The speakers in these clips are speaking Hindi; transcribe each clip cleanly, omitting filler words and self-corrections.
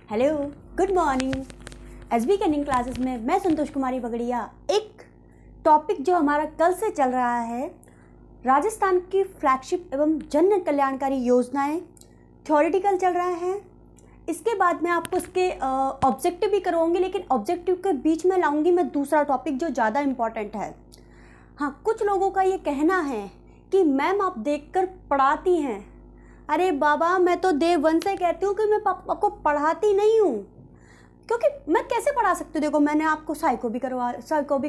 Hello, good morning. SB Canning classes में मैं संतोष कुमारी बगड़िया। एक टॉपिक जो हमारा कल से चल रहा है, राजस्थान की फ्लैगशिप एवं जन कल्याणकारी योजनाएं, थ्योरेटिकल चल रहा है। इसके बाद मैं आपको इसके ऑब्जेक्टिव भी करवाऊंगी, लेकिन ऑब्जेक्टिव के बीच में लाऊंगी मैं दूसरा टॉपिक जो ज़्यादा इम्पॉर्टेंट है। हाँ, कुछ लोगों का ये कहना है कि मैम आप देखकर पढ़ाती हैं। अरे बाबा, मैं तो डे वन से कहती हूँ कि मैं आपको पढ़ाती नहीं हूँ, क्योंकि मैं कैसे पढ़ा सकती हूँ। देखो, मैंने आपको साइको भी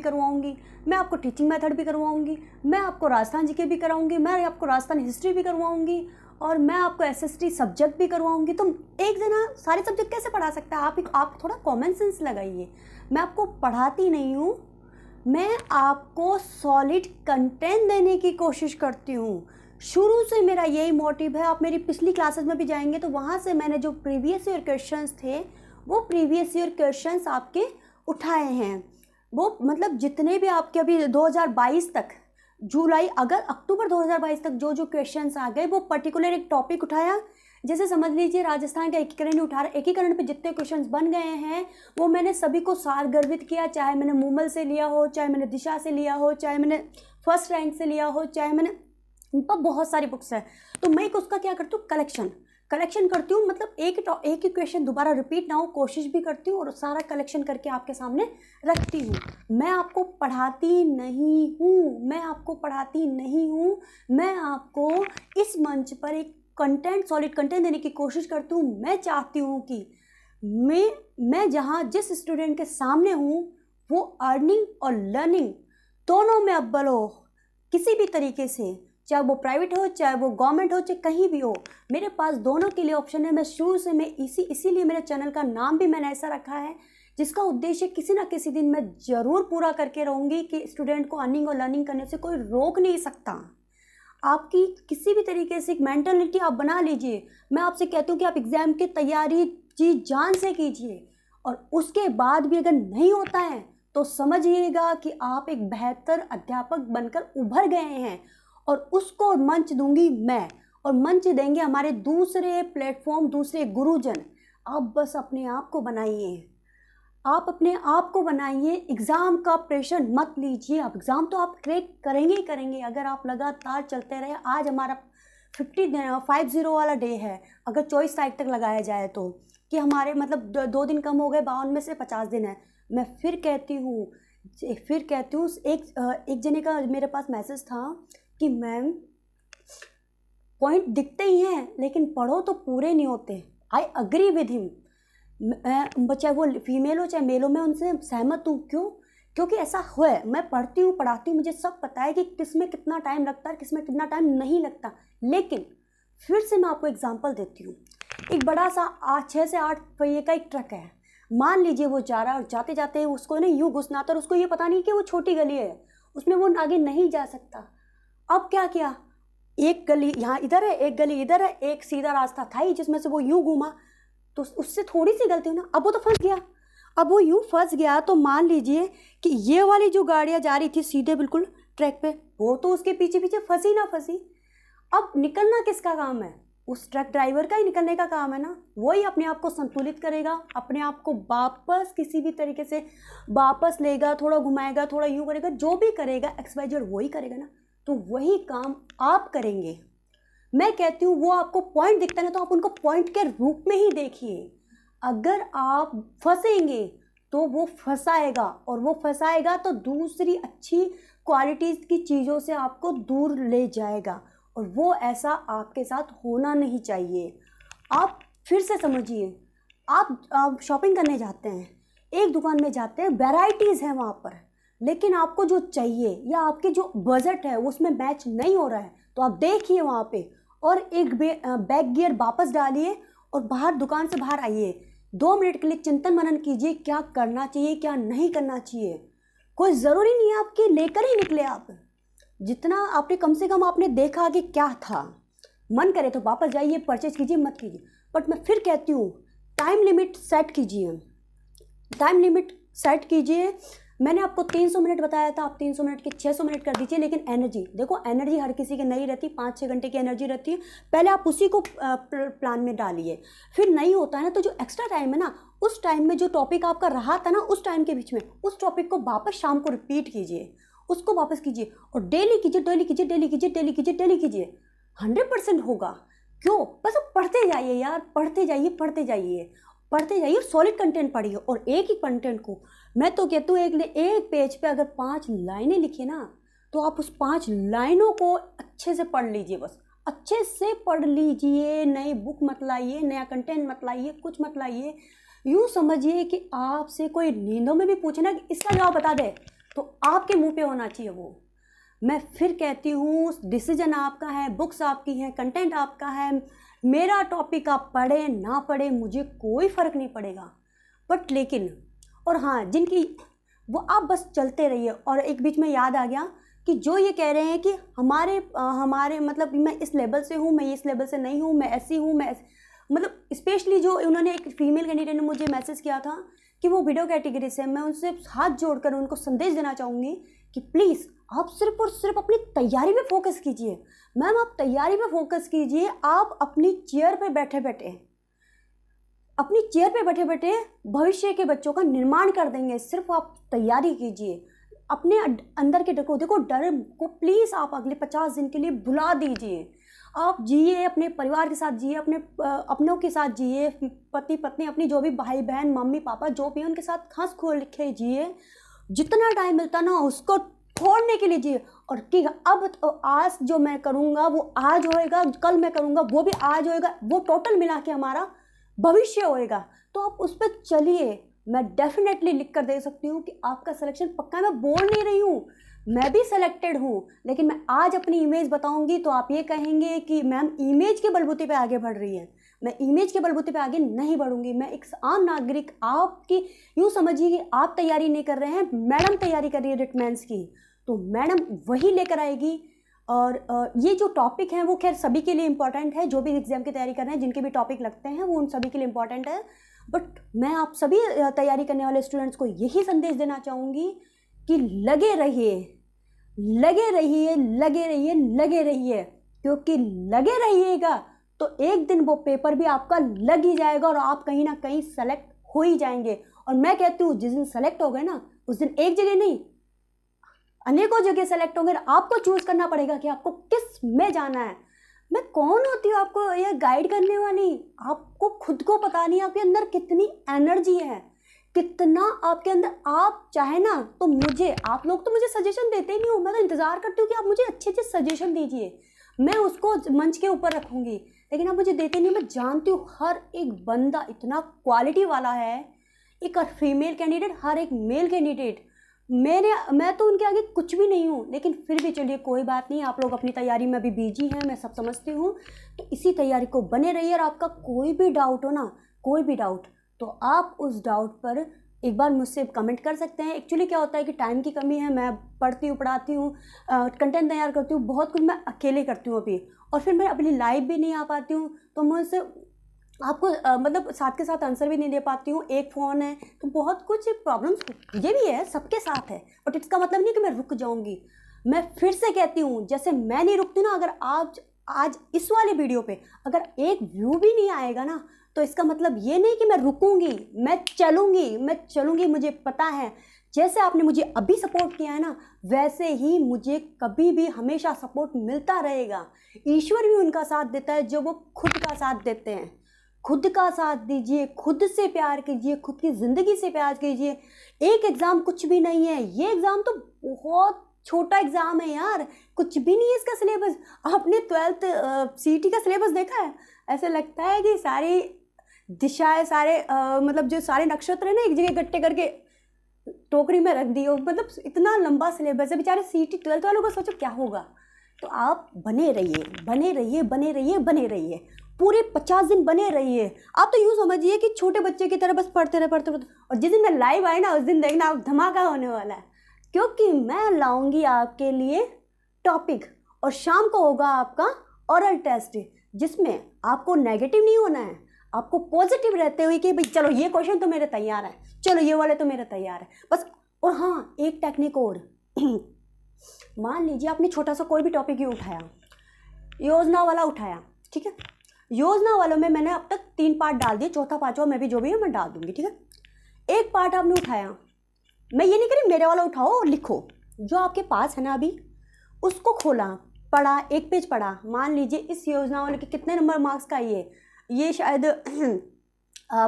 करवाऊँगी, मैं आपको टीचिंग मेथड भी करवाऊँगी, मैं आपको राजस्थान जीके भी कराऊँगी, मैं आपको राजस्थान हिस्ट्री भी करवाऊँगी और मैं आपको एसएसटी सब्जेक्ट भी करवाऊँगी। तो एक जना सारे सब्जेक्ट कैसे पढ़ा सकता है? आप थोड़ा कॉमन सेंस लगाइए। मैं आपको पढ़ाती नहीं हूँ, मैं आपको सॉलिड कंटेंट देने की कोशिश करती हूँ। शुरू से मेरा यही मोटिव है। आप मेरी पिछली क्लासेस में भी जाएंगे तो वहाँ से मैंने जो प्रीवियस ईयर क्वेश्चंस थे वो प्रीवियस ईयर क्वेश्चंस आपके उठाए हैं। वो मतलब जितने भी आपके अभी 2022 तक अक्टूबर 2022 तक जो क्वेश्चंस आ गए, वो पर्टिकुलर एक टॉपिक उठाया। जैसे समझ लीजिए राजस्थान का एकीकरण पे जितने क्वेश्चंस बन गए हैं वो मैंने सभी को सारगर्भित किया। चाहे मैंने मूमल से लिया हो, चाहे मैंने दिशा से लिया हो, चाहे मैंने फर्स्ट रैंक से लिया हो, चाहे मैंने तो बहुत सारी बुक्स है। तो मैं उसका क्या करती हूँ, कलेक्शन करती हूँ। मतलब एक ही क्वेश्चन दोबारा रिपीट ना हो, कोशिश भी करती हूँ और सारा कलेक्शन करके आपके सामने रखती हूँ। मैं आपको पढ़ाती नहीं हूँ, मैं आपको इस मंच पर एक सॉलिड कंटेंट देने की कोशिश करती हूँ। मैं चाहती हूँ कि मैं जहाँ जिस स्टूडेंट के सामने हूँ वो अर्निंग और लर्निंग दोनों में अव्वल हो, किसी भी तरीके से, चाहे वो प्राइवेट हो, चाहे वो गवर्नमेंट हो, चाहे कहीं भी हो। मेरे पास दोनों के लिए ऑप्शन है। मैं शुरू से इसीलिए मेरे चैनल का नाम भी मैंने ऐसा रखा है, जिसका उद्देश्य किसी ना किसी दिन मैं ज़रूर पूरा करके रहूँगी कि स्टूडेंट को अर्निंग और लर्निंग करने से कोई रोक नहीं सकता। आपकी किसी भी तरीके से एक मेंटलिटी आप बना लीजिए। मैं आपसे कहती हूँ कि आप एग्ज़ाम की तैयारी जी जान से कीजिए, और उसके बाद भी अगर नहीं होता है तो समझिएगा कि आप एक बेहतर अध्यापक बनकर उभर गए हैं। और उसको मंच दूंगी मैं, और मंच देंगे हमारे दूसरे प्लेटफॉर्म, दूसरे गुरुजन। आप बस अपने आप को बनाइए, एग्ज़ाम का प्रेशर मत लीजिए। अब एग्ज़ाम तो आप क्रैक करेंगे ही करेंगे अगर आप लगातार चलते रहे। आज हमारा 50 वाला डे है, अगर 24 तारीख तक लगाया जाए तो, कि हमारे मतलब 2 दिन कम हो गए, 52 में से 50 दिन है। मैं फिर कहती हूँ एक जने का मेरे पास मैसेज था कि मैम पॉइंट दिखते ही हैं लेकिन पढ़ो तो पूरे नहीं होते। I agree with him. चाहे वो फीमेल हो चाहे मेल हो, मैं उनसे सहमत हूँ। क्योंकि ऐसा है, मैं पढ़ती हूँ, पढ़ाती हूँ, मुझे सब पता है कि किस में कितना टाइम लगता है, किस में कितना टाइम नहीं लगता। लेकिन फिर से मैं आपको एग्जांपल देती हूँ। एक बड़ा सा 6 से 8 पहिए का एक ट्रक है। मान लीजिए वो जा रहा है और जाते जाते उसको ना यूँ घुसना था, और उसको ये पता नहीं कि वो छोटी गली है, उसमें वो आगे नहीं जा सकता। अब क्या किया, एक गली यहाँ इधर है, एक गली इधर है, एक सीधा रास्ता था ही जिसमें से वो यूँ घूमा, तो उससे थोड़ी सी गलती हुई ना। अब वो तो फंस गया। अब वो यूँ फंस गया तो मान लीजिए कि ये वाली जो गाड़ियाँ जा रही थी सीधे बिल्कुल ट्रैक पे, वो तो उसके पीछे पीछे फंसी ना फंसी। अब निकलना किसका काम है? उस ट्रक ड्राइवर का ही निकलने का काम है ना। वही अपने आप को संतुलित करेगा, अपने आप को वापस किसी भी तरीके से वापस लेगा, थोड़ा घुमाएगा, थोड़ा यूँ करेगा, जो भी करेगा XYZ वही करेगा ना। तो वही काम आप करेंगे। मैं कहती हूँ वो आपको पॉइंट दिखता है ना, तो आप उनको पॉइंट के रूप में ही देखिए। अगर आप फंसेंगे तो वो फंसाएगा, और वो फंसाएगा तो दूसरी अच्छी क्वालिटीज़ की चीज़ों से आपको दूर ले जाएगा, और वो ऐसा आपके साथ होना नहीं चाहिए। आप फिर से समझिए, आप शॉपिंग करने जाते हैं, एक दुकान में जाते हैं, वैराइटीज़ हैं वहाँ पर, लेकिन आपको जो चाहिए या आपके जो बजट है उसमें मैच नहीं हो रहा है, तो आप देखिए वहाँ पे और एक बैक गियर वापस डालिए और दुकान से बाहर आइए। 2 मिनट के लिए चिंतन मनन कीजिए, क्या करना चाहिए, क्या नहीं करना चाहिए। कोई ज़रूरी नहीं है आपके लेकर ही निकले। आप जितना आपने कम से कम आपने देखा कि क्या था, मन करे तो वापस जाइए, परचेज कीजिए, मत कीजिए। बट मैं फिर कहती हूँ टाइम लिमिट सेट कीजिए। मैंने आपको 300 मिनट बताया था, आप 300 मिनट के 600 मिनट कर दीजिए। लेकिन एनर्जी देखो, एनर्जी हर किसी की नहीं रहती, 5-6 घंटे की एनर्जी रहती है। पहले आप उसी को प्लान में डालिए, फिर नहीं होता है ना तो जो एक्स्ट्रा टाइम है ना, उस टाइम में जो टॉपिक आपका रहा था ना, उस टाइम के बीच में उस टॉपिक को वापस शाम को रिपीट कीजिए, उसको वापस कीजिए और डेली कीजिए, डेली कीजिए, डेली कीजिए, डेली कीजिए, डेली कीजिए। 100% होगा। क्यों? बस अब पढ़ते जाइए यार, पढ़ते जाइए, पढ़ते जाइए, पढ़ते जाइए, सॉलिड कंटेंट पढ़िए। और एक ही कंटेंट को मैं तो कहती हूँ, एक पेज पे अगर 5 लाइनें लिखिए ना, तो आप उस 5 लाइनों को अच्छे से पढ़ लीजिए, बस अच्छे से पढ़ लीजिए। नई बुक मत लाइए, नया कंटेंट मत लाइए, कुछ मत लाइए। यूँ समझिए कि आपसे कोई नींदों में भी पूछे ना कि इसका जवाब बता दे, तो आपके मुंह पे होना चाहिए वो। मैं फिर कहती हूँ, डिसीजन आपका है, बुक्स आपकी हैं, कंटेंट आपका है। मेरा टॉपिक आप पढ़े ना पढ़े मुझे कोई फ़र्क नहीं पड़ेगा, बट लेकिन और हाँ, जिनकी वो आप बस चलते रहिए। और एक बीच में याद आ गया कि जो ये कह रहे हैं कि हमारे मतलब मैं इस लेवल से हूँ, मैं इस लेवल से नहीं हूँ, मैं ऐसी हूँ, मतलब स्पेशली जो उन्होंने एक फीमेल कैंडिडेट ने मुझे मैसेज किया था कि वो वीडियो कैटेगरी से, मैं उनसे हाथ जोड़कर उनको संदेश देना चाहूँगी कि प्लीज़ आप सिर्फ और सिर्फ अपनी तैयारी पे फोकस कीजिए। मैम आप तैयारी पे फोकस कीजिए। आप अपनी चेयर पे बैठे बैठे भविष्य के बच्चों का निर्माण कर देंगे। सिर्फ आप तैयारी कीजिए, अपने अंदर के डर को देखो, डर को प्लीज़ आप अगले 50 दिन के लिए भुला दीजिए। आप जिए, अपने परिवार के साथ जिए, अपनों के साथ जिए, पति पत्नी, अपनी जो भी भाई बहन, मम्मी पापा जो भी हैं उनके साथ हंस खोल के जिए। जितना टाइम मिलता ना उसको छोड़ने के लिए जिए। और कि अब तो आज जो मैं करूँगा वो आज होएगा, कल मैं करूँगा वो भी आज होएगा, वो टोटल मिला के हमारा भविष्य होएगा। तो आप उस पर चलिए। मैं डेफिनेटली लिख कर दे सकती हूँ कि आपका सिलेक्शन पक्का है। मैं बोल नहीं रही हूँ, मैं भी सिलेक्टेड हूँ, लेकिन मैं आज अपनी इमेज बताऊँगी तो आप ये कहेंगे कि मैम इमेज के बलबूते पे आगे बढ़ रही है। मैं इमेज के बलबूते पे आगे नहीं बढ़ूंगी। मैं एक आम नागरिक, आपकी यूँ समझिए कि आप तैयारी नहीं कर रहे हैं, मैडम तैयारी कर रही है रिटमेंस की, तो मैडम वही लेकर आएगी। और ये जो टॉपिक हैं वो खैर सभी के लिए इम्पॉर्टेंट है, जो भी एग्जाम की तैयारी कर रहे हैं, जिनके भी टॉपिक लगते हैं वो उन सभी के लिए इम्पॉर्टेंट है। बट मैं आप सभी तैयारी करने वाले स्टूडेंट्स को यही संदेश देना चाहूँगी कि लगे रहिए, लगे रहिए, लगे रहिए, लगे रहिए, क्योंकि लगे रहिएगा तो एक दिन वो पेपर भी आपका लग ही जाएगा और आप कहीं ना कहीं सेलेक्ट हो ही जाएंगे। और मैं कहती हूँ जिस दिन सेलेक्ट हो गए ना, उस दिन एक जगह नहीं अनेकों जगह सेलेक्ट होंगे। आपको चूज करना पड़ेगा कि आपको किस में जाना है। मैं कौन होती हूँ आपको ये गाइड करने वाली? आपको खुद को पता नहीं आपके अंदर कितनी एनर्जी है, कितना आपके अंदर। आप चाहे ना तो मुझे, आप लोग तो मुझे सजेशन देते ही नहीं हो, मैं तो इंतज़ार करती हूँ कि आप मुझे अच्छे अच्छे सजेशन दीजिए, मैं उसको मंच के ऊपर रखूँगी, लेकिन आप मुझे देते नहीं। मैं जानती हूँ हर एक बंदा इतना क्वालिटी वाला है, एक फीमेल कैंडिडेट, हर एक मेल कैंडिडेट। मैं तो उनके आगे कुछ भी नहीं हूँ, लेकिन फिर भी चलिए कोई बात नहीं, आप लोग अपनी तैयारी में भी बिजी हैं, मैं सब समझती हूँ। तो इसी तैयारी को बने रहिए। और आपका कोई भी डाउट हो ना, कोई भी डाउट, तो आप उस डाउट पर एक बार मुझसे कमेंट कर सकते हैं। एक्चुअली क्या होता है कि टाइम की कमी है, मैं पढ़ती हूँ, पढ़ाती हूँ, कंटेंट तैयार करती हूँ, बहुत कुछ मैं अकेले करती हूँ अभी, और फिर मैं अपनी लाइव भी नहीं आ पाती हूँ, तो मुझसे आपको मतलब साथ के साथ आंसर भी नहीं दे पाती हूँ। एक फ़ोन है तो बहुत कुछ प्रॉब्लम्स ये भी है, सबके साथ है, बट इसका मतलब नहीं कि मैं रुक जाऊँगी। मैं फिर से कहती हूँ, जैसे मैं नहीं रुकती ना, अगर आज इस वाले वीडियो पे अगर एक व्यू भी नहीं आएगा ना, तो इसका मतलब ये नहीं कि मैं रुकूंगी, मैं चलूँगी। मुझे पता है जैसे आपने मुझे अभी सपोर्ट किया है ना, वैसे ही मुझे कभी भी हमेशा सपोर्ट मिलता रहेगा। ईश्वर भी उनका साथ देता है जो वो खुद का साथ देते हैं। खुद का साथ दीजिए, खुद से प्यार कीजिए, खुद की ज़िंदगी से प्यार कीजिए। एक एग्ज़ाम कुछ भी नहीं है, ये एग्ज़ाम तो बहुत छोटा एग्ज़ाम है यार, कुछ भी नहीं है इसका सिलेबस। आपने 12th CET का सिलेबस देखा है? ऐसे लगता है कि सारी दिशाएं, सारे मतलब जो सारे नक्षत्र है ना, एक जगह इकट्ठे करके टोकरी में रख दिए। मतलब इतना लंबा सिलेबस है, बेचारे CET 12th वालों को सोचो क्या होगा। तो आप बने रहिए, बने रहिए, बने रहिए, बने रहिए, पूरे 50 दिन बने रहिए। आप तो यूँ समझिए कि छोटे बच्चे की तरह बस पढ़ते रहे। और जिस दिन मैं लाइव आई ना, उस दिन देखना आप धमाका होने वाला है, क्योंकि मैं लाऊंगी आपके लिए टॉपिक, और शाम को होगा आपका ओरल टेस्ट, जिसमें आपको नेगेटिव नहीं होना है, आपको पॉजिटिव रहते हुए कि भाई चलो ये क्वेश्चन तो मेरे तैयार है, चलो ये वाले तो मेरे तैयार है। बस और हाँ, एक टेक्निक और मान लीजिए आपने छोटा सा कोई भी टॉपिक ही उठाया, योजना वाला उठाया, ठीक है, योजना वालों में मैंने अब तक 3 पार्ट डाल दिए, चौथा पांचवा मैं भी जो भी है मैं डाल दूंगी, ठीक है। एक पार्ट आपने उठाया, मैं ये नहीं कह रही मेरे वाला उठाओ और लिखो, जो आपके पास है ना अभी उसको खोला, पढ़ा, एक पेज पढ़ा। मान लीजिए इस योजना वाले के कितने नंबर मार्क्स का ये शायद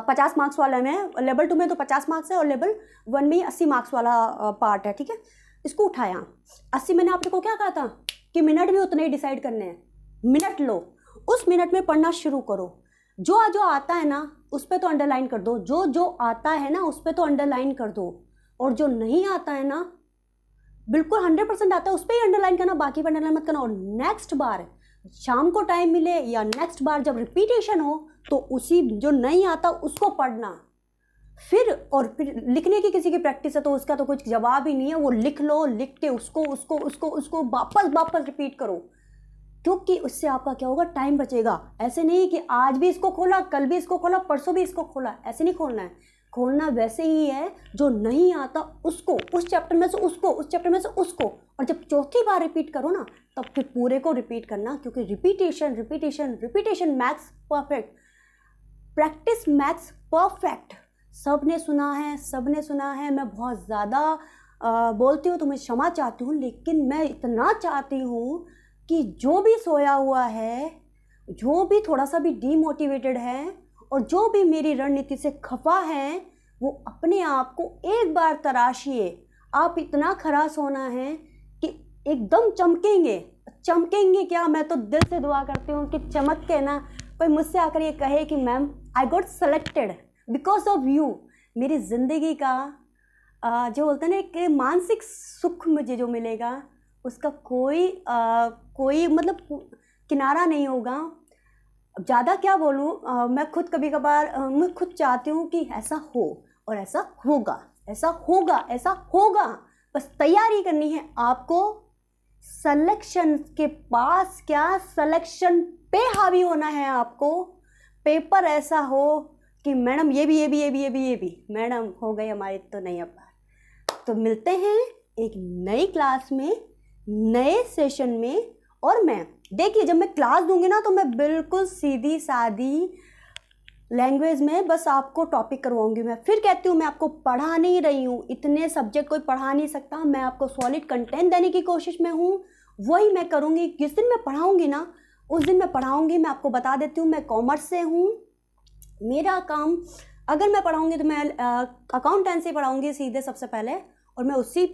50 मार्क्स वाला में, लेवल 2 में तो 50 मार्क्स है और लेवल 1 में 80 मार्क्स वाला पार्ट है, ठीक है। इसको उठाया, 80 मैंने आप लोग को क्या कहा था कि मिनट भी उतने ही डिसाइड करने हैं, मिनट लो, उस मिनट में पढ़ना शुरू करो। जो जो आता है ना उस पर तो अंडरलाइन कर दो, जो जो आता है ना उस पर तो अंडरलाइन कर दो, और जो नहीं आता है ना, बिल्कुल 100% आता है उस पर ही अंडरलाइन करना, बाकी पर अंडरलाइन मत करना। और नेक्स्ट बार शाम को टाइम मिले या नेक्स्ट बार जब रिपीटेशन हो तो उसी जो नहीं आता उसको पढ़ना। फिर लिखने की किसी की प्रैक्टिस है तो उसका तो कुछ जवाब ही नहीं है, वो लिख लो, लिख के उसको वापस रिपीट करो, क्योंकि उससे आपका क्या होगा, टाइम बचेगा। ऐसे नहीं कि आज भी इसको खोला, कल भी इसको खोला, परसों भी इसको खोला, ऐसे नहीं खोलना है। खोलना वैसे ही है, जो नहीं आता उसको, उस चैप्टर में से उसको, उस चैप्टर में से उसको, और जब चौथी बार रिपीट करो ना तब फिर पूरे को रिपीट करना, क्योंकि repetition max perfect, practice max perfect. सबने सुना है, मैं बहुत ज़्यादा बोलती हूँ तो मैं क्षमा चाहती हूँ, लेकिन मैं इतना चाहती हूँ कि जो भी सोया हुआ है, जो भी थोड़ा सा भी डीमोटिवेटेड है, और जो भी मेरी रणनीति से खफा है, वो अपने आप को एक बार तराशिए। आप इतना खरा सोना है कि एकदम चमकेंगे क्या। मैं तो दिल से दुआ करती हूँ कि चमक के ना कोई मुझसे आकर ये कहे कि ma'am I got selected because of you. मेरी ज़िंदगी का जो बोलते हैं ना कि मानसिक सुख मुझे जो मिलेगा उसका कोई मतलब किनारा नहीं होगा। ज़्यादा क्या बोलूँ, मैं खुद कभी कभार मैं खुद चाहती हूँ कि ऐसा हो और ऐसा होगा। बस तैयारी करनी है आपको। सिलेक्शन के पास क्या, सिलेक्शन पे हावी होना है आपको। पेपर ऐसा हो कि मैडम ये भी मैडम हो गई हमारी तो नहीं अब। तो मिलते हैं एक नई क्लास में, नए सेशन में। और मैं देखिए जब मैं क्लास दूंगी ना तो मैं बिल्कुल सीधी सादी लैंग्वेज में बस आपको टॉपिक करवाऊंगी। मैं फिर कहती हूँ मैं आपको पढ़ा नहीं रही हूँ, इतने सब्जेक्ट कोई पढ़ा नहीं सकता। मैं आपको सॉलिड कंटेंट देने की कोशिश में हूँ, वही मैं करूँगी। जिस दिन मैं पढ़ाऊँगी ना उस दिन मैं पढ़ाऊँगी। मैं आपको बता देती हूँ मैं कॉमर्स से हूँ, मेरा काम अगर मैं पढ़ाऊँगी तो मैं अकाउंटेंसी पढ़ाऊँगी सीधे सबसे पहले, और मैं उसी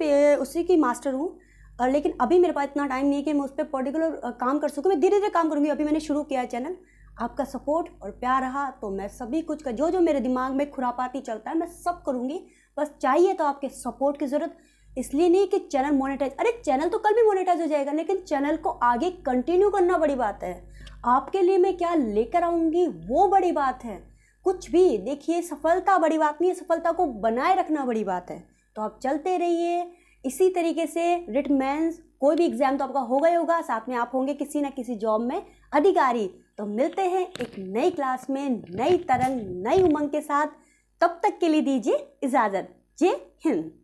की मास्टर हूँ। लेकिन अभी मेरे पास इतना टाइम नहीं है कि मैं उस पर पर्टिकुलर काम कर सकूँ। मैं धीरे धीरे काम करूँगी। अभी मैंने शुरू किया है चैनल। आपका सपोर्ट और प्यार रहा तो मैं सभी कुछ का जो मेरे दिमाग में खुरापाती चलता है मैं सब करूँगी। बस चाहिए तो आपके सपोर्ट की ज़रूरत। इसलिए नहीं कि चैनल मोनेटाइज, अरे चैनल तो कल भी मोनेटाइज हो जाएगा, लेकिन चैनल को आगे कंटिन्यू करना बड़ी बात है। आपके लिए मैं क्या लेकर आऊँगी वो बड़ी बात है। कुछ भी देखिए, सफलता बड़ी बात नहीं है, सफलता को बनाए रखना बड़ी बात है। तो आप चलते रहिए इसी तरीके से। रिटन मेंस कोई भी एग्जाम तो आपका होगा ही होगा, साथ में आप होंगे किसी न किसी जॉब में अधिकारी। तो मिलते हैं एक नई क्लास में, नई तरंग, नई उमंग के साथ। तब तक के लिए दीजिए इजाज़त। जय हिंद।